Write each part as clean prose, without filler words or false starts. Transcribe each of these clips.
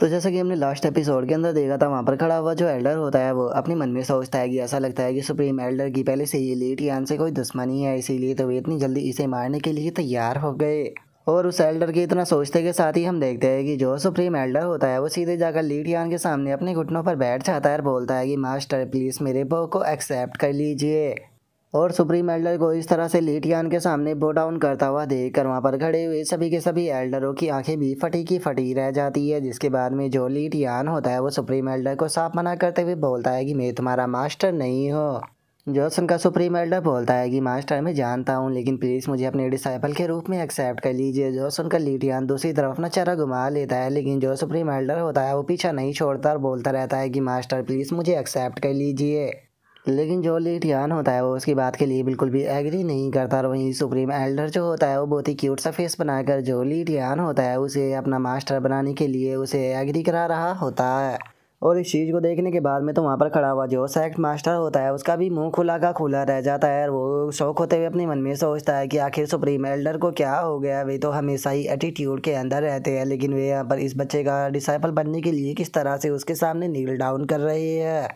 तो जैसा कि हमने लास्ट एपिसोड के अंदर देखा था, वहाँ पर खड़ा हुआ जो एल्डर होता है वो अपने मन में सोचता है कि ऐसा लगता है कि सुप्रीम एल्डर की पहले से ही लीड यान से कोई दुश्मनी है, इसीलिए तो वे इतनी जल्दी इसे मारने के लिए तैयार हो गए। और उस एल्डर के इतना सोचते के साथ ही हम देखते हैं कि जो सुप्रीम एल्डर होता है वो सीधे जाकर लीड यान के सामने अपने घुटनों पर बैठ जाता है और बोलता है कि मास्टर प्लीज़ मेरे बो को एक्सेप्ट कर लीजिए। और सुप्रीम एल्डर को इस तरह से लीटियान के सामने बो डाउन करता हुआ देखकर वहाँ पर खड़े हुए सभी के सभी एल्डरों की आंखें भी फटी की फटी रह जाती है। जिसके बाद में जो लीटियान होता है वो सुप्रीम एल्डर को साफ मना करते हुए बोलता है कि मैं तुम्हारा मास्टर नहीं हूँ। जोसन का सुप्रीम एल्डर बोलता है कि मास्टर मैं जानता हूँ, लेकिन प्लीज़ मुझे अपने डिसाइपल के रूप में एक्सेप्ट कर लीजिए। जोसन का लीटियान दूसरी तरफ अपना चेहरा घुमा लेता है, लेकिन जो सुप्रीम एल्डर होता है वो पीछा नहीं छोड़ता और बोलता रहता है कि मास्टर प्लीज़ मुझे एक्सेप्ट कर लीजिए। लेकिन जो लीटियान होता है वो उसकी बात के लिए बिल्कुल भी एग्री नहीं करता। और वहीं सुप्रीम एल्डर जो होता है वो बहुत ही क्यूट सा फेस बनाकर जो लीटियान होता है उसे अपना मास्टर बनाने के लिए उसे एग्री करा रहा होता है। और इस चीज़ को देखने के बाद में तो वहाँ पर खड़ा हुआ जो सेक्ट मास्टर होता है उसका भी मुंह खुला का खुला रह जाता है। और वो शौक होते हुए अपने मन में सोचता है कि आखिर सुप्रीम एल्डर को क्या हो गया, वे तो हमेशा ही एटीट्यूड के अंदर रहते हैं, लेकिन वे यहाँ पर इस बच्चे का डिसाइपल बनने के लिए किस तरह से उसके सामने नील डाउन कर रहे हैं।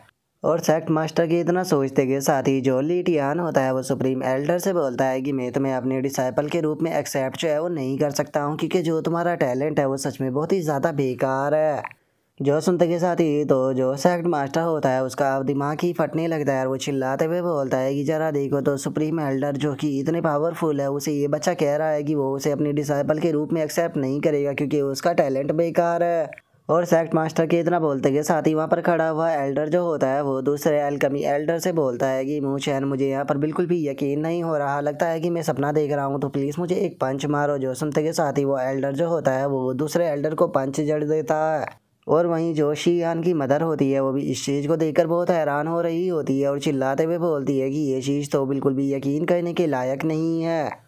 और सेक्ट मास्टर की इतना सोचते के साथ ही जो लीटियान होता है वो सुप्रीम एल्डर से बोलता है कि मैं तुम्हें अपने डिसाइपल के रूप में एक्सेप्ट जो है वो नहीं कर सकता हूँ, क्योंकि जो तुम्हारा टैलेंट है वो सच में बहुत ही ज़्यादा बेकार है। जो सुनते के साथ ही तो जो सेक्ट मास्टर होता है उसका दिमाग ही फटने लगता है और वो चिल्लाते हुए बोलता है कि जरा देखो तो सुप्रीम एल्डर जो कि इतने पावरफुल है, उसे ये बच्चा कह रहा है कि वो उसे अपने डिसाइपल के रूप में एक्सेप्ट नहीं करेगा क्योंकि उसका टैलेंट बेकार है। और सेक्ट मास्टर के इतना बोलते के साथ ही वहाँ पर खड़ा हुआ एल्डर जो होता है वो दूसरे एल्केमी एल्डर से बोलता है कि मूचैन मुझे यहाँ पर बिल्कुल भी यकीन नहीं हो रहा, लगता है कि मैं सपना देख रहा हूँ, तो प्लीज़ मुझे एक पंच मारो। जो सुनते के साथ ही वो एल्डर जो होता है वो दूसरे एल्डर को पंच जड़ देता है। और वहीं जो शीयान की मदर होती है वो भी इस चीज़ को देखकर बहुत हैरान हो रही होती है और चिल्लाते हुए बोलती है कि ये चीज़ तो बिल्कुल भी यकीन करने के लायक नहीं है।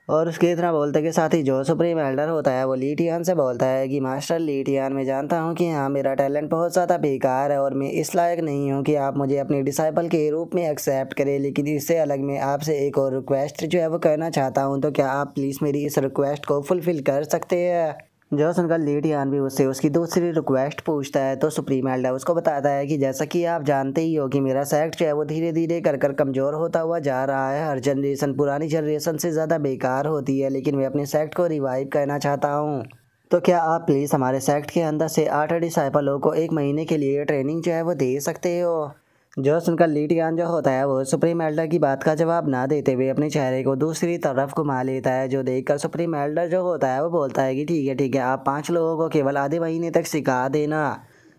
और उसके इतना बोलते के साथ ही जो सुप्रीम एल्डर होता है वो लीटियान से बोलता है कि मास्टर लीटियान मैं जानता हूँ कि हाँ मेरा टैलेंट बहुत ज़्यादा बेकार है और मैं इस लायक नहीं हूँ कि आप मुझे अपने डिसाइपल के रूप में एक्सेप्ट करें, लेकिन इससे अलग मैं आपसे एक और रिक्वेस्ट जो है वो करना चाहता हूँ, तो क्या आप प्लीज़ मेरी इस रिक्वेस्ट को फुलफ़िल कर सकते हैं। जो सुनकर लीटियान भी उससे उसकी दूसरी रिक्वेस्ट पूछता है तो सुप्रीम एल्डर उसको बताता है कि जैसा कि आप जानते ही हो कि मेरा सेक्ट जो है वो धीरे धीरे कर कर कमज़ोर होता हुआ जा रहा है। हर जनरेशन पुरानी जनरेशन से ज़्यादा बेकार होती है, लेकिन मैं अपने सेक्ट को रिवाइव करना चाहता हूँ। तो क्या आप प्लीज़ हमारे सेक्ट के अंदर से 8 डिसाइपलों को 1 महीने के लिए ट्रेनिंग जो है वो दे सकते हो। जो सुनकर लीटियान जो होता है वो सुप्रीम एल्डर की बात का जवाब ना देते हुए अपने चेहरे को दूसरी तरफ घुमा लेता है। जो देखकर सुप्रीम एल्डर जो होता है वो बोलता है कि ठीक है आप 5 लोगों को केवल आधे महीने तक सिखा देना।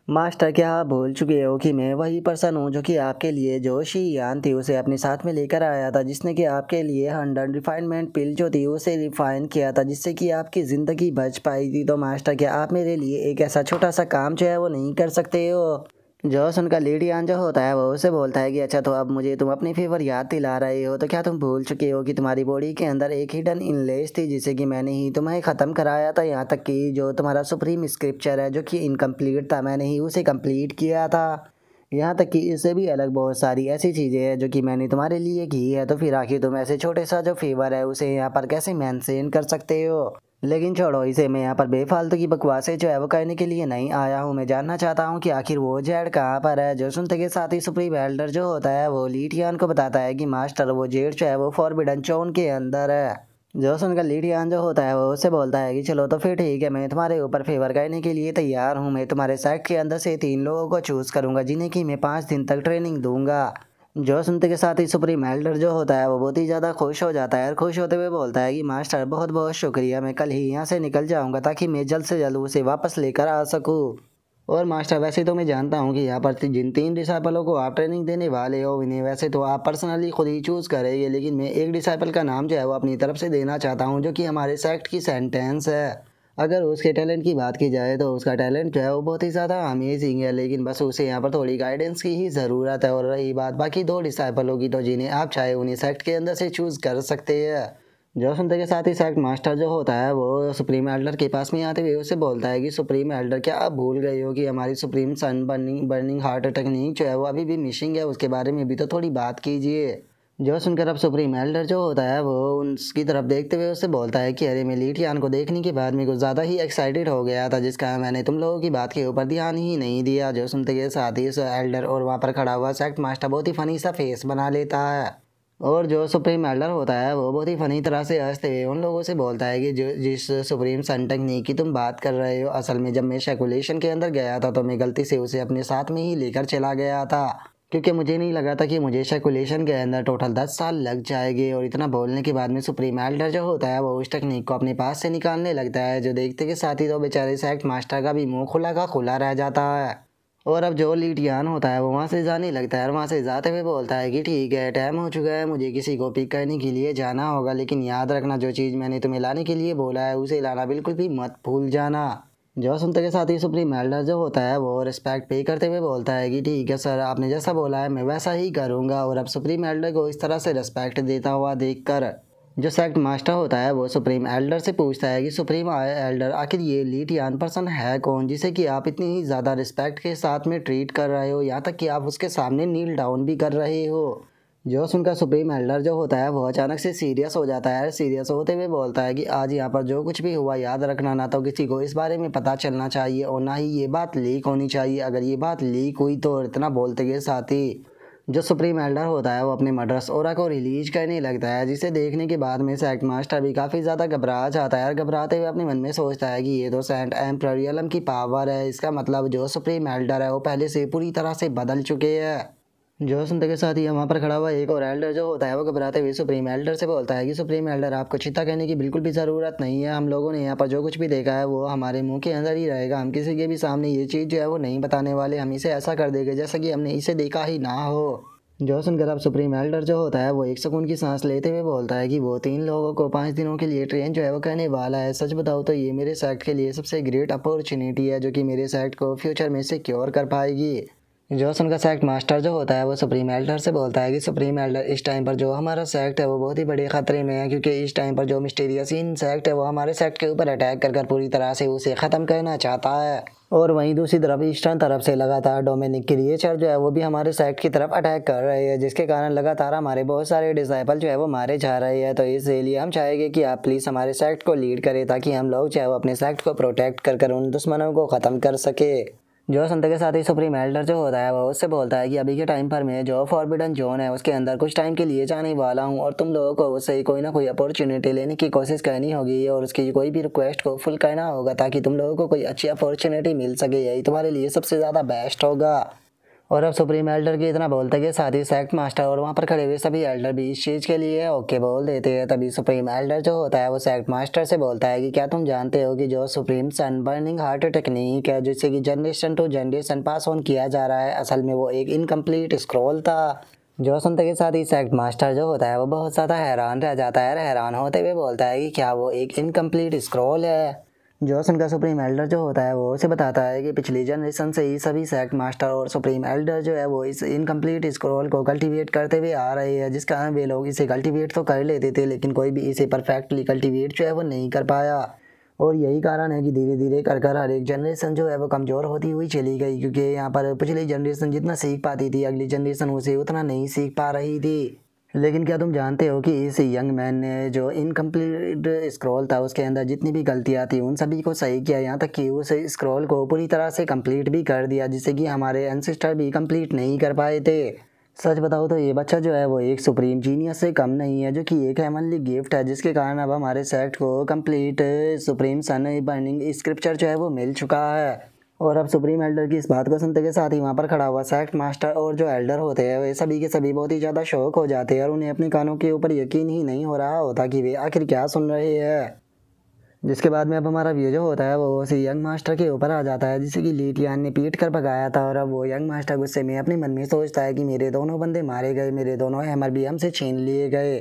मास्टर क्या आप भूल चुके हो कि मैं वही पर्सन हूँ जो कि आपके लिए जो शीयान थी उसे अपने साथ में लेकर आया था, जिसने कि आपके लिए 100 रिफाइनमेंट पिल जो थी उसे रिफाइन किया था जिससे कि आपकी ज़िंदगी बच पाई थी। तो मास्टर क्या आप मेरे लिए एक ऐसा छोटा सा काम जो है वो नहीं कर सकते हो। जो सुनकर लीडियान जो होता है वो उसे बोलता है कि अच्छा तो अब मुझे तुम अपनी फेवर याद दिला रहे हो, तो क्या तुम भूल चुके हो कि तुम्हारी बॉडी के अंदर एक हिडन इनलेस थी जिसे कि मैंने ही तुम्हें ख़त्म कराया था। यहाँ तक कि जो तुम्हारा सुप्रीम स्क्रिप्चर है जो कि इनकम्प्लीट था, मैंने ही उसे कंप्लीट किया था। यहाँ तक कि इससे भी अलग बहुत सारी ऐसी चीज़ें हैं जो कि मैंने तुम्हारे लिए की है, तो फिर आखिर तुम ऐसे छोटे सा जो फेवर है उसे यहाँ पर कैसे मेंशन कर सकते हो। लेकिन छोड़ो इसे, मैं यहाँ पर बेफालतू की बकवासें जो है वो करने के लिए नहीं आया हूँ। मैं जानना चाहता हूँ कि आखिर वो जेड कहाँ पर है। जो सुनते के साथ ही सुप्रीम एल्डर जो होता है वो लीटियान को बताता है कि मास्टर वो जेड जो है वो फॉरबिडन जोन के अंदर है। जो सुनकर लीटियान जो होता है वो उससे बोलता है कि चलो तो फिर ठीक है, मैं तुम्हारे ऊपर फेवर करने के लिए तैयार हूँ। मैं तुम्हारे सेक्ट के अंदर से 3 लोगों को चूज़ करूँगा जिन्हें कि मैं 5 दिन तक ट्रेनिंग दूंगा। जो सुनते के साथ ही सुप्रीम एल्डर जो होता है वो बहुत ही ज़्यादा खुश हो जाता है और खुश होते हुए बोलता है कि मास्टर बहुत बहुत शुक्रिया, मैं कल ही यहाँ से निकल जाऊँगा ताकि मैं जल्द से जल्द उसे वापस लेकर आ सकूँ। और मास्टर वैसे तो मैं जानता हूँ कि यहाँ पर जिन 3 डिसाइपलों को आप ट्रेनिंग देने वाले हो इन्हें वैसे तो आप पर्सनली खुद ही चूज़ करेंगे, लेकिन मैं एक डिसाइपल का नाम जो है वो अपनी तरफ से देना चाहता हूँ जो कि हमारे सेक्ट की सेंटेंस है। अगर उसके टैलेंट की बात की जाए तो उसका टैलेंट जो है वो बहुत ही ज़्यादा अमेजिंग है, लेकिन बस उसे यहाँ पर थोड़ी गाइडेंस की ही ज़रूरत है। और रही बात बाकी 2 डिसाइपलों की, तो जिन्हें आप चाहे उन्हें सेक्ट के अंदर से चूज़ कर सकते हैं। जो सुनते के साथ ही सेक्ट मास्टर जो होता है वो सुप्रीम एल्डर के पास में आते हुए उसे बोलता है कि सुप्रीम एल्डर क्या आप भूल गए हो कि हमारी supreme sun burning heart technique जो है वो अभी भी मिसिंग है, उसके बारे में भी तो थोड़ी बात कीजिए। जो सुनकर अब सुप्रीम एल्डर जो होता है वो उसकी तरफ देखते हुए उससे बोलता है कि अरे मैं ली टियान को देखने के बाद मैं कुछ ज़्यादा ही एक्साइटेड हो गया था, जिसका मैंने तुम लोगों की बात के ऊपर ध्यान ही नहीं दिया। जो सुनते के साथ ही उस एल्डर और वहाँ पर खड़ा हुआ सेक्ट मास्टर बहुत ही फनी सा फेस बना लेता है, और जो सुप्रीम एल्डर होता है वो बहुत ही फनी तरह से हंसते हुए उन लोगों से बोलता है कि जो जिस सुप्रीम सन टेक्निक की तुम बात कर रहे हो, असल में जब मैं शैकुलेशन के अंदर गया था तो मैं गलती से उसे अपने साथ में ही लेकर चला गया था, क्योंकि मुझे नहीं लगा था कि मुझे शैकुलेशन के अंदर टोटल 10 साल लग जाएंगे। और इतना बोलने के बाद में सुप्रीम एल्डर जो होता है वो उस टेक्निक को अपने पास से निकालने लगता है, जो देखते के साथ ही तो बेचारे सेक्ट मास्टर का भी मुंह खुला का खुला रह जाता है। और अब जो ली टियान होता है वो वहाँ से जाने लगता है और वहाँ से जाते हुए बोलता है कि ठीक है, टाइम हो चुका है, मुझे किसी को पिक करने के लिए जाना होगा, लेकिन याद रखना जो चीज़ मैंने तुम्हें लाने के लिए बोला है उसे लाना बिल्कुल भी मत भूल जाना। जो सुनते के साथ ही सुप्रीम एल्डर जो होता है वो रिस्पेक्ट पे करते हुए बोलता है कि ठीक है सर, आपने जैसा बोला है मैं वैसा ही करूँगा। और अब सुप्रीम एल्डर को इस तरह से रिस्पेक्ट देता हुआ देखकर जो सेक्ट मास्टर होता है वो सुप्रीम एल्डर से पूछता है कि सुप्रीम एल्डर, आखिर ये ली टियान पर्सन है कौन जिसे कि आप इतनी ही ज़्यादा रिस्पेक्ट के साथ में ट्रीट कर रहे हो, यहाँ तक कि आप उसके सामने नील डाउन भी कर रहे हो। जो सुनकर सुप्रीम एल्डर जो होता है वो अचानक से सीरियस हो जाता है। सीरियस होते हुए बोलता है कि आज यहाँ पर जो कुछ भी हुआ याद रखना, ना तो किसी को इस बारे में पता चलना चाहिए और ना ही ये बात लीक होनी चाहिए। अगर ये बात लीक हुई तो इतना बोलते के साथ ही जो सुप्रीम एल्डर होता है वो अपने मर्डरस ओरा को रिलीज करने लगता है, जिसे देखने के बाद में सेक्ट मास्टर भी काफ़ी ज़्यादा घबरा जाता है और घबराते हुए अपने मन में सोचता है कि ये तो सेंट एम्परियलम की पावर है, इसका मतलब जो सुप्रीम एल्डर है वो पहले से पूरी तरह से बदल चुके हैं। जो सुनते के साथ ही वहाँ पर खड़ा हुआ एक और एल्डर जो होता है वो घबराते हुए सुप्रीम एल्डर से बोलता है कि सुप्रीम एल्डर, आपको चिंता करने की बिल्कुल भी ज़रूरत नहीं है, हम लोगों ने यहाँ पर जो कुछ भी देखा है वो हमारे मुंह के अंदर ही रहेगा, हम किसी के भी सामने ये चीज़ जो है वो नहीं बताने वाले, हम इसे ऐसा कर देंगे जैसा कि हमने इसे देखा ही ना हो। जो सुनकर अब सुप्रीम एल्डर जो होता है वो एक सुकून की सांस लेते हुए बोलता है कि वो 3 लोगों को 5 दिनों के लिए ट्रेन जो है वो करने वाला है। सच बताओ तो ये मेरे सेक्ट के लिए सबसे ग्रेट अपॉर्चुनिटी है जो कि मेरे सेक्ट को फ्यूचर में सिक्योर कर पाएगी। जो सुनकर सेक्ट मास्टर जो होता है वो सुप्रीम एल्डर से बोलता है कि सुप्रीम एल्डर, इस टाइम पर जो हमारा सेक्ट है वो बहुत ही बड़े खतरे में है, क्योंकि इस टाइम पर जो मिस्टीरियस इंसेक्ट है वो हमारे सेक्ट के ऊपर अटैक कर पूरी तरह से उसे ख़त्म करना चाहता है। और वहीं दूसरी तरफ ईस्टर्न तरफ से लगातार डोमिनिक क्रिएचर जो है वो भी हमारे सेक्ट की तरफ अटैक कर रहे हैं, जिसके कारण लगातार हमारे बहुत सारे डिसाइपल जो है वो मारे जा रहे हैं। तो इसलिए हम चाहेंगे कि आप प्लीज़ हमारे सेक्ट को लीड करें ताकि हम लोग जो है वो अपने सेक्ट को प्रोटेक्ट कर उन दुश्मनों को ख़त्म कर सके। जो संत के साथ ही सुप्रीम एल्डर जो होता है वो उससे बोलता है कि अभी के टाइम पर मैं जो फॉरबिडन जोन है उसके अंदर कुछ टाइम के लिए जाने वाला हूँ और तुम लोगों को उससे कोई ना कोई अपॉर्चुनिटी लेने की कोशिश करनी होगी और उसकी कोई भी रिक्वेस्ट को फुल करना होगा ताकि तुम लोगों को कोई अच्छी अपॉर्चुनिटी मिल सके, यही तुम्हारे लिए सबसे ज़्यादा बेस्ट होगा। और अब सुप्रीम एल्डर के इतना बोलते के साथ ही सेक्ट मास्टर और वहाँ पर खड़े हुए सभी एल्डर भी इस चीज़ के लिए ओके बोल देते हैं। तभी सुप्रीम एल्डर जो होता है वो सेक्ट मास्टर से बोलता है कि क्या तुम जानते हो कि जो supreme sun burning heart technique है जिससे कि generation to generation pass on किया जा रहा है, असल में वो एक इनकम्प्लीट स्क्रॉल था। जो सुनते के साथ ही सेक्ट मास्टर जो होता है वो बहुत ज़्यादा हैरान रह जाता है, हैरान होते हुए बोलता है कि क्या वो एक इनकम्प्लीट स्क्रॉल है। जो सुनकर सुप्रीम एल्डर जो होता है वो उसे बताता है कि पिछली जनरेशन से ही सभी सेक्ट मास्टर और सुप्रीम एल्डर जो है वो इस इनकम्प्लीट स्क्रॉल को कल्टीवेट करते हुए आ रहे हैं, जिस कारण वे लोग इसे कल्टीवेट तो कर लेते थे लेकिन कोई भी इसे परफेक्टली कल्टीवेट जो है वो नहीं कर पाया। और यही कारण है कि धीरे धीरे कर हर एक जनरेशन जो है वो कमज़ोर होती हुई चली गई, क्योंकि यहाँ पर पिछली जनरेशन जितना सीख पाती थी अगली जनरेशन उसे उतना नहीं सीख पा रही थी। लेकिन क्या तुम जानते हो कि इस यंग मैन ने जो इनकम्प्लीट स्क्रॉल था उसके अंदर जितनी भी गलतियाँ थी उन सभी को सही किया, यहाँ तक कि उस स्क्रॉल को पूरी तरह से कंप्लीट भी कर दिया जिससे कि हमारे एंसेस्टर भी कंप्लीट नहीं कर पाए थे। सच बताओ तो ये बच्चा जो है वो एक सुप्रीम जीनियस से कम नहीं है, जो कि एक हेवनली गिफ्ट है, जिसके कारण अब हमारे सेक्ट को complete supreme sun burning scripture जो है वो मिल चुका है। और अब सुप्रीम एल्डर की इस बात को सुनते के साथ ही वहाँ पर खड़ा हुआ सेक्ट मास्टर और जो एल्डर होते हैं वे सभी के सभी बहुत ही ज़्यादा शौक हो जाते हैं और उन्हें अपने कानों के ऊपर यकीन ही नहीं हो रहा होता कि वे आखिर क्या सुन रहे हैं। जिसके बाद में अब हमारा व्यू जो होता है वो उसी यंग मास्टर के ऊपर आ जाता है जिसे कि ली टियान ने पीट कर भगाया था। और अब वो यंग मास्टर गुस्से में अपने मन में सोचता है कि मेरे दोनों बंदे मारे गए, मेरे दोनों हैमर भी हमसे छीन लिए गए,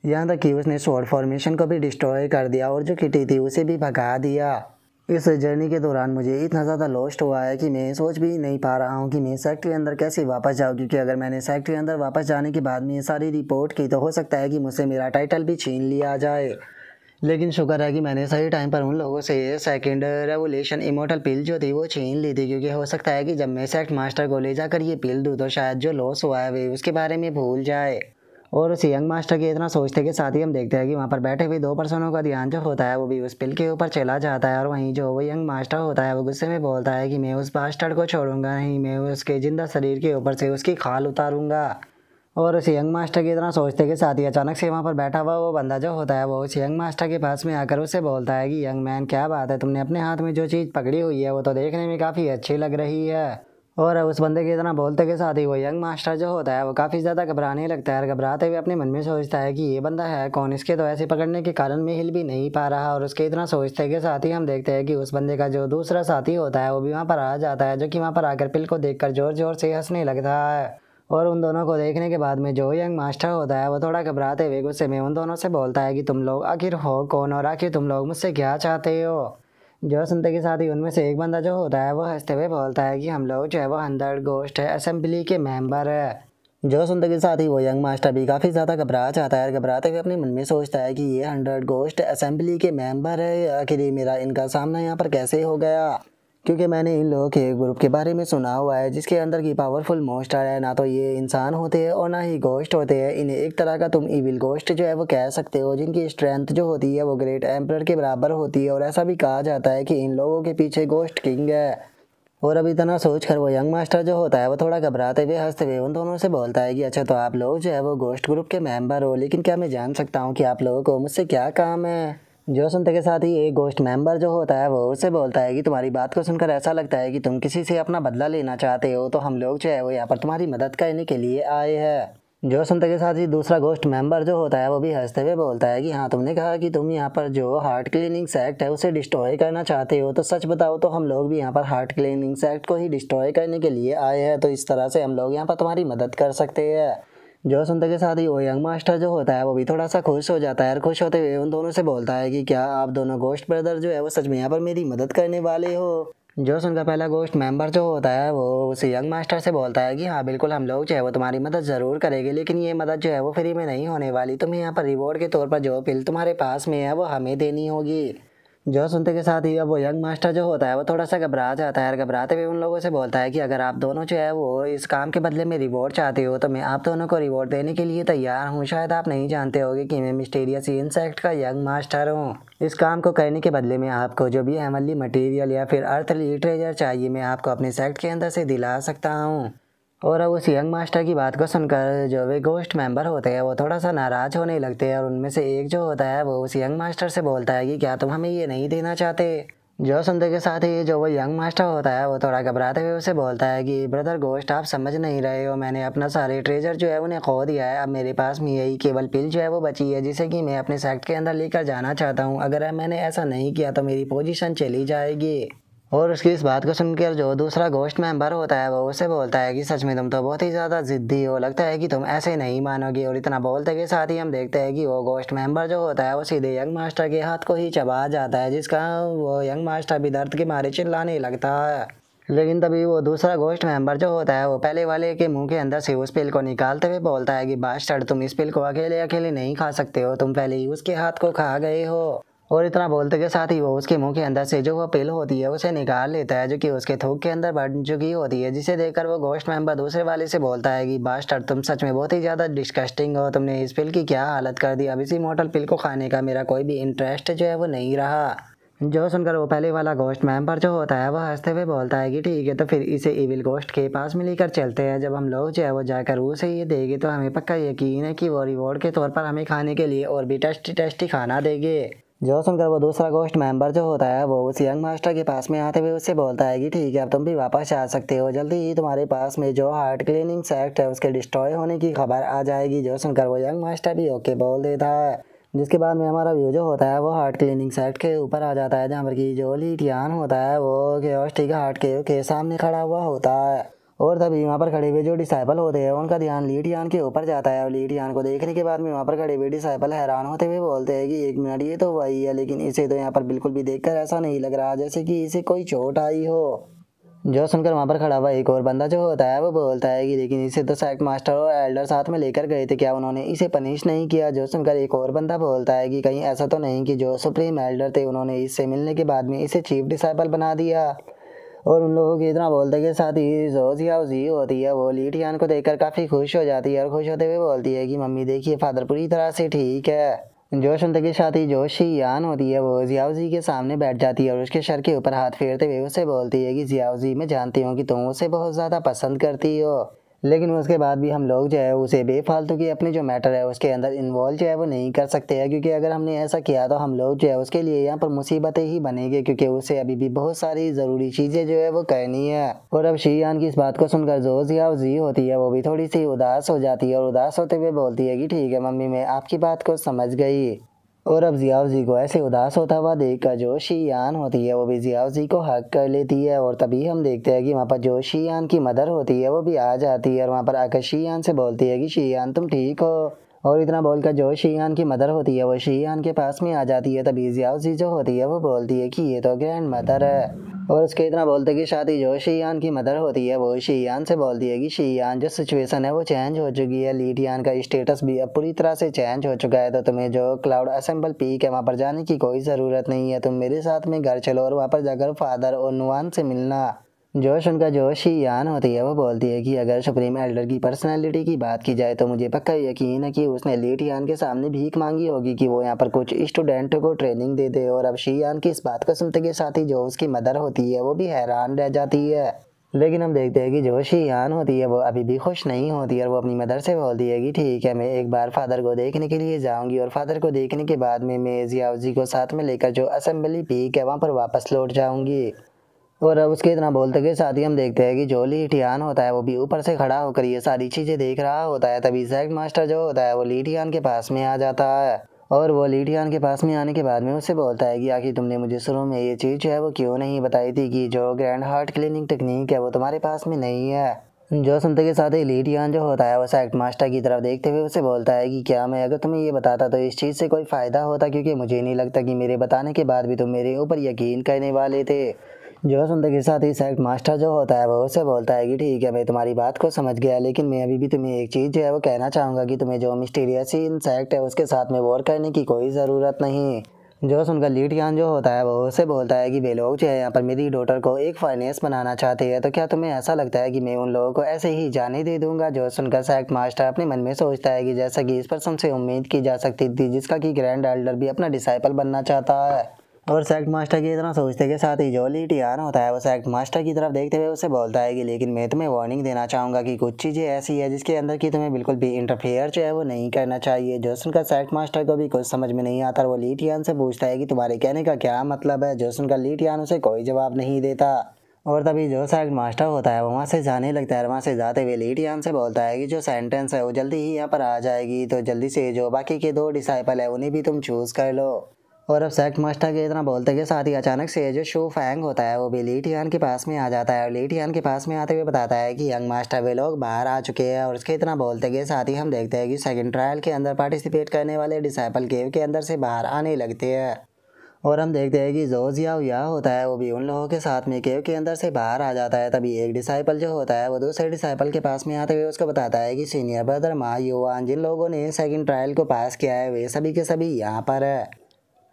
यहाँ तक कि उसने स्वॉर्ड फॉर्मेशन को भी डिस्ट्रॉय कर दिया और जो किटी थी उसे भी भगा दिया। इस जर्नी के दौरान मुझे इतना ज़्यादा लॉस्ट हुआ है कि मैं सोच भी नहीं पा रहा हूँ कि मैं सेक्ट के अंदर कैसे वापस जाऊँ, क्योंकि अगर मैंने सेक्ट के अंदर वापस जाने के बाद में ये सारी रिपोर्ट की तो हो सकता है कि मुझसे मेरा टाइटल भी छीन लिया जाए। लेकिन शुक्र है कि मैंने सही टाइम पर उन लोगों से सेकंड रेवोल्यूशन इमोर्टल पिल जो थी वो छीन ली थी, क्योंकि हो सकता है कि जब मैं सेक्ट मास्टर को ले जाकर ये पिल दूँ तो शायद जो लॉस हुआ है वे उसके बारे में भूल जाए। और उस यंग मास्टर के इतना सोचते के साथ ही हम देखते हैं कि वहाँ पर बैठे हुए दो पर्सनों का ध्यान जो होता है वो भी उस पिल के ऊपर चला जाता है। और वहीं जो वो यंग मास्टर होता है वो गुस्से में बोलता है कि मैं उस बास्टर्ड को छोड़ूंगा नहीं, मैं उसके जिंदा शरीर के ऊपर से उसकी खाल उतारूंगा। और उस यंग मास्टर की तरह सोचते के साथ ही अचानक से वहाँ पर बैठा हुआ वो बंदा जो होता है वो उस यंग मास्टर के पास में आकर उससे बोलता है कि यंग मैन, क्या बात है, तुमने अपने हाथ में जो चीज़ पकड़ी हुई है वो तो देखने में काफ़ी अच्छी लग रही है। और उस बंदे की तरह बोलते के साथ ही वो यंग मास्टर जो होता है वो काफ़ी ज़्यादा घबराने लगता है। और घबराते हुए अपने मन में सोचता है कि ये बंदा है कौन, इसके तो ऐसे पकड़ने के कारण मैं हिल भी नहीं पा रहा। और उसके इतना सोचते के साथ ही हम देखते हैं कि उस बंदे का जो दूसरा साथी होता है वो भी वहाँ पर आ जाता है, जो कि वहाँ पर आकर पिल को देखकर ज़ोर ज़ोर से हंसने लगता है। और उन दोनों को देखने के बाद में जो यंग मास्टर होता है वो थोड़ा घबराते हुए गुस्से में उन दोनों से बोलता है कि तुम लोग आखिर हो कौन और आखिर तुम लोग मुझसे क्या चाहते हो। जो सुनते के साथ ही उनमें से एक बंदा जो होता है वो हंसते हुए बोलता है कि हम लोग जो है वो हंड्रेड गोस्ट है असेंबली के मेंबर है। जो सुनते के साथ ही वो यंग मास्टर भी काफ़ी ज़्यादा घबरा जाता है। घबराते हुए अपने मन में सोचता है कि ये हंड्रेड गोस्ट असेंबली के मेंबर है, आखिर ये मेरा इनका सामना यहाँ पर कैसे हो गया, क्योंकि मैंने इन लोगों के ग्रुप के बारे में सुना हुआ है जिसके अंदर की पावरफुल मोस्टर है। ना तो ये इंसान होते हैं और ना ही गोस्ट होते हैं, इन्हें एक तरह का तुम इविल गोस्ट जो है वो कह सकते हो, जिनकी स्ट्रेंथ जो होती है वो ग्रेट एम्परर के बराबर होती है। और ऐसा भी कहा जाता है कि इन लोगों के पीछे गोस्ट किंग है। और अभी इतना सोच कर वो यंग मास्टर जो होता है वो थोड़ा घबराते हुए हंसते हुए उन दोनों से बोलता है कि अच्छा, तो आप लोग जो है वो गोस्ट ग्रुप के मेंबर हो, लेकिन क्या मैं जान सकता हूँ कि आप लोगों को मुझसे क्या काम है। जो सुनते के साथ ही एक गोस्ट मेंबर जो होता है वो उससे बोलता है कि तुम्हारी बात को सुनकर ऐसा लगता है कि तुम किसी से अपना बदला लेना चाहते हो, तो हम लोग जो है वो यहाँ पर तुम्हारी मदद करने के लिए आए हैं। जो सुनते के साथ ही दूसरा गोस्ट मेंबर जो होता है वो भी हंसते हुए बोलता है कि हाँ, तुमने कहा कि तुम यहाँ पर जो हार्ट क्लीनिंग सेक्ट है उसे डिस्ट्रॉय करना चाहते हो, तो सच बताओ तो हम लोग भी यहाँ पर हार्ट क्लीनिंग सेक्ट को ही डिस्ट्रॉय करने के लिए आए हैं, तो इस तरह से हम लोग यहाँ पर तुम्हारी मदद कर सकते हैं। जो सुनते के साथ ही वो यंग मास्टर जो होता है वो भी थोड़ा सा खुश हो जाता है और खुश होते हुए उन दोनों से बोलता है कि क्या आप दोनों गोश्त ब्रदर जो है वो सच में यहाँ पर मेरी मदद करने वाले हो। जो सुनकर पहला गोश्त मेंबर जो होता है वो उस यंग मास्टर से बोलता है कि हाँ बिल्कुल, हम लोग जो है वो तुम्हारी मदद ज़रूर करेंगे, लेकिन ये मदद जो है वो फ्री में नहीं होने वाली, तुम्हें यहाँ पर रिवॉर्ड के तौर पर जो पिल तुम्हारे पास में है वो हमें देनी होगी। जो सुनते के साथ ही अब वो यंग मास्टर जो होता है वो थोड़ा सा घबरा जाता है और घबराते हुए उन लोगों से बोलता है कि अगर आप दोनों जो है वो इस काम के बदले में रिवॉर्ड चाहते हो तो मैं आप दोनों को रिवॉर्ड देने के लिए तैयार हूँ। शायद आप नहीं जानते होगे कि मैं मिस्टीरियस इंसेक्ट का यंग मास्टर हूँ। इस काम को करने के बदले में आपको जो भी हेवनली मटेरियल या फिर अर्थली ट्रेजर चाहिए मैं आपको अपने सेक्ट के अंदर से दिला सकता हूँ। और अब उस यंग मास्टर की बात को सुनकर जो वे गोस्ट मेंबर होते हैं वो थोड़ा सा नाराज होने लगते हैं। और उनमें से एक जो होता है वो उस यंग मास्टर से बोलता है कि क्या तुम हमें ये नहीं देना चाहते। जो सुनते के साथ ही जो वो यंग मास्टर होता है वो थोड़ा घबराते हुए उसे बोलता है कि ब्रदर गोस्ट, आप समझ नहीं रहे हो, मैंने अपना सारे ट्रेजर जो है उन्हें खो दिया है। अब मेरे पास में यही केवल पिल जो है वो बची है जिसे कि मैं अपने सेक्ट के अंदर लेकर जाना चाहता हूँ। अगर मैंने ऐसा नहीं किया तो मेरी पोजीशन चली जाएगी। और उसकी इस बात को सुनकर जो दूसरा गोश्त मेंबर होता है वो उसे बोलता है कि सच में तुम तो बहुत ही ज़्यादा ज़िद्दी हो, लगता है कि तुम ऐसे नहीं मानोगे। और इतना बोलते के साथ ही हम देखते हैं कि वो गोश्त मेंबर जो होता है वो सीधे यंग मास्टर के हाथ को ही चबा जाता है, जिसका वो यंग मास्टर भी दर्द के मारे चिल्लाने लगता है। लेकिन तभी वो दूसरा गोश्त मेंबर जो होता है वो पहले वाले के मुंह के अंदर से उस पिल को निकालते हुए बोलता है कि बास्टर्ड, तुम इस पिल को अकेले अकेले नहीं खा सकते हो, तुम पहले ही उसके हाथ को खा गए हो। और इतना बोलते के साथ ही वो उसके मुंह के अंदर से जो वो पिल होती है उसे निकाल लेता है, जो कि उसके थूक के अंदर बढ़ चुकी होती है, जिसे देखकर वो गोश्त मेंबर दूसरे वाले से बोलता है कि बास्टर्ड, तुम सच में बहुत ही ज़्यादा डिस्गस्टिंग हो, तुमने इस पिल की क्या हालत कर दी। अब इसी मॉडल पिल को खाने का मेरा कोई भी इंटरेस्ट जो है वो नहीं रहा। जो सुनकर वो पहले वाला गोश्त मेंबर जो होता है वह हंसते हुए बोलता है कि ठीक है, तो फिर इसे इविल गोश्त के पास में लेकर चलते हैं। जब हम लोग जो है वो जाकर उसे ये देंगे तो हमें पक्का यकीन है कि वो रिवॉर्ड के तौर पर हमें खाने के लिए और भी टेस्टी टेस्टी खाना देंगे। जो सुनकर वो दूसरा गोश्त मेंबर जो होता है वो उस यंग मास्टर के पास में आते हुए उससे बोलता है कि ठीक है, अब तुम भी वापस आ सकते हो, जल्दी ही तुम्हारे पास में जो हार्ट क्लीनिंग सेक्ट है उसके डिस्ट्रॉय होने की खबर आ जाएगी। जो सुनकर वो यंग मास्टर भी ओके बोल देता है, जिसके बाद में हमारा व्यू जो होता है वो हार्ट क्लीनिंग सेक्ट के ऊपर आ जाता है, जहाँ पर कि जो लीटियान होता है वो केओस्टिक हार्ट के सामने खड़ा हुआ होता है। और तभी वहाँ पर खड़े हुए जो डिसाइपल होते हैं उनका ध्यान लीटियान के ऊपर जाता है। और लीटियान को देखने के बाद में वहाँ पर खड़े हुए डिसाइपल हैरान होते हुए बोलते हैं कि एक मिनट, ये तो वही है, लेकिन इसे तो यहाँ पर बिल्कुल भी देखकर ऐसा नहीं लग रहा जैसे कि इसे कोई चोट आई हो। जो सुनकर वहाँ पर खड़ा हुआ एक और बंदा जो होता है वो बोलता है कि लेकिन इसे तो सेक्ट मास्टर और एल्डर साथ में लेकर गए थे, क्या उन्होंने इसे पनिश नहीं किया। जो सुनकर एक और बंदा बोलता है कि कहीं ऐसा तो नहीं कि जो सुप्रीम एल्डर थे उन्होंने इससे मिलने के बाद में इसे चीफ डिसाइपल बना दिया। और उन लोगों के इतना बोलते के साथ ही जो जियाओ जी होती है वो ली टियान को देखकर काफ़ी खुश हो जाती है और खुश होते हुए बोलती है कि मम्मी देखिए फादर पूरी तरह से ठीक है। जो सुनते के साथ ही जो शीयान होती है वो जियाओ जी के सामने बैठ जाती है और उसके सर के ऊपर हाथ फेरते हुए उससे बोलती है कि जियाओ जी मैं जानती हूँ कि तुम उसे बहुत ज़्यादा पसंद करती हो, लेकिन उसके बाद भी हम लोग जो है उसे बेफालतू की अपने जो मैटर है उसके अंदर इन्वॉल्व जो है वो नहीं कर सकते हैं, क्योंकि अगर हमने ऐसा किया तो हम लोग जो है उसके लिए यहाँ पर मुसीबतें ही बनेंगे, क्योंकि उसे अभी भी बहुत सारी ज़रूरी चीज़ें जो है वो करनी है। और अब शीयान की इस बात को सुनकर जो जियाओ जी होती है वो भी थोड़ी सी उदास हो जाती है और उदास होते हुए बोलती है कि ठीक है मम्मी मैं आपकी बात को समझ गई। और अब जियाओ जी को ऐसे उदास होता हुआ देखकर जो शीयान होती है वो भी जियाओ जी को हक कर लेती है और तभी हम देखते हैं कि वहाँ पर जो शीयान की मदर होती है वो भी आ जाती है और वहाँ पर आकर शीयान से बोलती है कि शीयान तुम ठीक हो। और इतना बोलकर जो शीयान की मदर होती है वो शीयान के पास में आ जाती है। तभी जियाओ जी जो होती है वो बोलती है कि ये तो ग्रैंड मदर है। और उसके इतना बोलते कि साथ ही जो शीयान की मदर होती है वो शीयान से बोलती है कि शीयान जो सिचुएशन है वो चेंज हो चुकी है, ली टियान का स्टेटस भी अब पूरी तरह से चेंज हो चुका है, तो तुम्हें जो क्लाउड असेंबल पीक है वहाँ पर जाने की कोई ज़रूरत नहीं है, तुम मेरे साथ में घर चलो और वहाँ पर जाकर फादर और नुआन से मिलना। जोश उनका जो शीयान होती है वो बोलती है कि अगर सुप्रीम एल्डर की पर्सनालिटी की बात की जाए तो मुझे पक्का यकीन है कि उसने ली टियान के सामने भीख मांगी होगी कि वो यहाँ पर कुछ स्टूडेंटों को ट्रेनिंग दे दे। और अब शीयान की इस बात को सुनते के साथ ही जो उसकी मदर होती है वो भी हैरान रह जाती है। लेकिन हम देखते हैं कि जो शीयान होती है वो अभी भी खुश नहीं होती है और वो अपनी मदर से बोलती है कि ठीक है मैं एक बार फादर को देखने के लिए जाऊंगी और फादर को देखने के बाद में मैं जियाओ जी को साथ में लेकर जो असेंबली पीक है वहाँ पर वापस लौट जाऊंगी। और अब उसके इतना बोलते के साथ ही हम देखते हैं कि जो ली टियान होता है वो भी ऊपर से खड़ा होकर ये सारी चीज़ें देख रहा होता है। तभी जैक मास्टर जो होता है वो ली टियान के पास में आ जाता है और वो ली टियान के पास में आने के बाद में उससे बोलता है कि आखिर तुमने मुझे शुरू में ये चीज़ जो है वो क्यों नहीं बताई थी कि जो ग्रैंड हार्ट क्लीनिंग टेक्निक है वो तुम्हारे पास में नहीं है। जो सुनते के साथ ही ली टियान जो होता है वो सैक्ट मास्टर की तरफ देखते हुए उसे बोलता है कि क्या मैं अगर तुम्हें ये बताता तो इस चीज़ से कोई फ़ायदा होता, क्योंकि मुझे नहीं लगता कि मेरे बताने के बाद भी तुम मेरे ऊपर यकीन करने वाले थे। जो सुनते के साथ ही सैक्ट मास्टर जो होता है वो उससे बोलता है कि ठीक है मैं तुम्हारी बात को समझ गया, लेकिन मैं अभी भी तुम्हें एक चीज़ जो है वो कहना चाहूँगा कि तुम्हें जो मिस्टीरियस इंसेक्ट है उसके साथ में वॉर करने की कोई ज़रूरत नहीं। जो सुनकर ली टियान जो होता है वो उससे बोलता है कि वे लोग जो है यहाँ पर मेरी डॉटर को एक फाइनेंस बनाना चाहते हैं, तो क्या तुम्हें ऐसा लगता है कि मैं उन लोगों को ऐसे ही जाने दे दूंगा। जो सुनकर सैक्ट मास्टर अपने मन में सोचता है कि जैसा कि इस पर्सन से उम्मीद की जा सकती थी जिसका कि ग्रैंड एल्डर भी अपना डिसाइपल बनना चाहता है। और सैक्ट मास्टर की तरह सोचते के साथ ही जो ली टियान होता है वो सैक्ट मास्टर की तरफ देखते हुए उससे बोलता है कि लेकिन मैं तुम्हें वार्निंग देना चाहूँगा कि कुछ चीज़ें ऐसी है जिसके अंदर की तुम्हें बिल्कुल भी इंटरफेयर जो है वो नहीं करना चाहिए। जो सुनकर सैक्ट मास्टर को भी कुछ समझ में नहीं आता और वो ली टियान से पूछता है कि तुम्हारे कहने का क्या मतलब है। जो सुनकर ली टियान उसे कोई जवाब नहीं देता और तभी जो सैक्ट मास्टर होता है वो वहाँ से जाने लगता है। वहाँ से जाते हुए ली टियान से बोलता है कि जो सेंटेंस है वो जल्दी ही यहाँ पर आ जाएगी, तो जल्दी से जो बाकी के दो डिसाइपल है उन्हें भी तुम चूज़ कर लो। और अब सैक्ट मास्टर के इतना बोलते के साथ ही अचानक से जो शू फैंग होता है वो भी ली टियान के पास में आ जाता है और ली टियान के पास में आते हुए बताता है कि यंग मास्टर वे लोग बाहर आ चुके हैं। और उसके इतना बोलते के साथ ही हम देखते हैं कि सेकंड ट्रायल के अंदर पार्टिसिपेट करने वाले डिसाइपल केव के अंदर से बाहर आने लगते हैं। और हम देखते हैं कि जो जियाओ या होता है वो भी उन लोगों के साथ में केव के अंदर से बाहर आ जाता है। तभी एक डिसाइपल जो होता है वो दूसरे डिसाइपल के पास में आते हुए उसको बताता है कि सीनियर ब्रदर मा युवान जिन लोगों ने सेकंड ट्रायल को पास किया है वे सभी के सभी यहाँ पर है।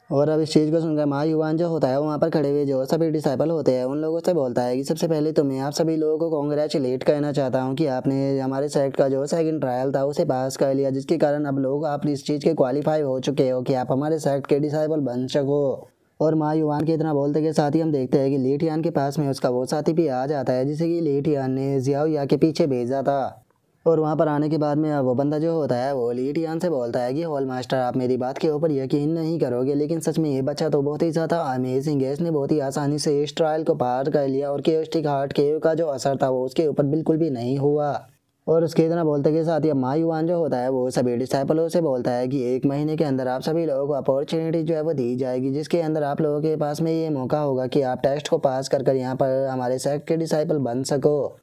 और अब इस चीज़ को सुनकर माँ युवान जो होता है वहाँ पर खड़े हुए जो सभी डिसाइपल होते हैं उन लोगों से बोलता है कि सबसे पहले तो मैं आप सभी लोगों को कॉन्ग्रेचुलेट करना चाहता हूँ कि आपने हमारे सेक्ट का जो सेकंड ट्रायल था उसे पास कर लिया, जिसके कारण अब लोग आप इस चीज़ के क्वालिफाई हो चुके हो कि आप हमारे सेक्ट के डिसाइपल बन सको। और माँ युवान के इतना बोलते के साथ ही हम देखते हैं कि ली टियान के पास में उसका वो साथी भी आ जाता है जिसे कि ली टियान ने जियाओ या के पीछे भेजा था। और वहाँ पर आने के बाद में वो बंदा जो होता है वो ली टियान से बोलता है कि हॉल मास्टर आप मेरी बात के ऊपर यकीन नहीं करोगे, लेकिन सच में ये बच्चा तो बहुत ही ज़्यादा अमेजिंग है। इसने बहुत ही आसानी से इस ट्रायल को पार कर लिया और केओस्टिक हार्ट केव का जो असर था वो उसके ऊपर बिल्कुल भी नहीं हुआ। और उसके इतना बोलते के साथ ही माँ युवान जो होता है वो सभी डिसाइपलों से बोलता है कि 1 महीने के अंदर आप सभी लोगों को अपॉर्चुनिटी जो है वो दी जाएगी, जिसके अंदर आप लोगों के पास में ये मौका होगा कि आप टेस्ट को पास कर यहाँ पर हमारे सेक्ट के डिसाइपल बन सको।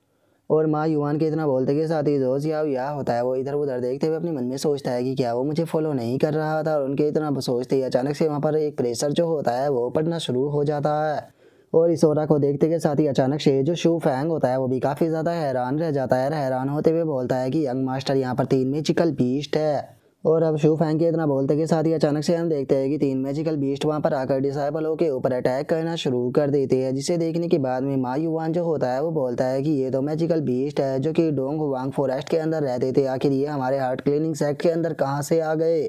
और माँ युवान के इतना बोलते के साथ ही जो जियाओ या होता है वो इधर उधर देखते हुए अपने मन में सोचता है कि क्या वो मुझे फॉलो नहीं कर रहा था। और उनके इतना सोचते ही अचानक से वहाँ पर एक प्रेशर जो होता है वो पड़ना शुरू हो जाता है। और इस ओरा को देखते के साथ ही अचानक से जो शू फैंग होता है वो भी काफ़ी ज़्यादा हैरान रह जाता है। हैरान होते हुए बोलता है कि यंग मास्टर यहाँ पर 3 मैजिकल बीस्ट है। और अब शू फैंग के इतना बोलते के साथ ही अचानक से हम देखते हैं कि 3 मैजिकल बीस्ट वहां पर आकर डिसाइबलों के ऊपर अटैक करना शुरू कर देते हैं, जिसे देखने के बाद में मा युवान जो होता है वो बोलता है कि ये तो मैजिकल बीस्ट है जो कि डोंग वांग फॉरेस्ट के अंदर रहते थे, आखिर ये हमारे हार्ट क्लीनिंग सेक्ट के अंदर कहाँ से आ गए।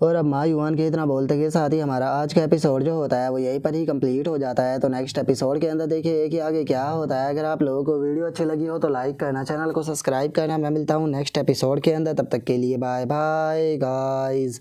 और अब मा युआन के इतना बोलते के साथ ही हमारा आज का एपिसोड जो होता है वो यहीं पर ही कंप्लीट हो जाता है। तो नेक्स्ट एपिसोड के अंदर देखिए कि आगे क्या होता है। अगर आप लोगों को वीडियो अच्छी लगी हो तो लाइक करना, चैनल को सब्सक्राइब करना। मैं मिलता हूँ नेक्स्ट एपिसोड के अंदर, तब तक के लिए बाय बाय गाइज।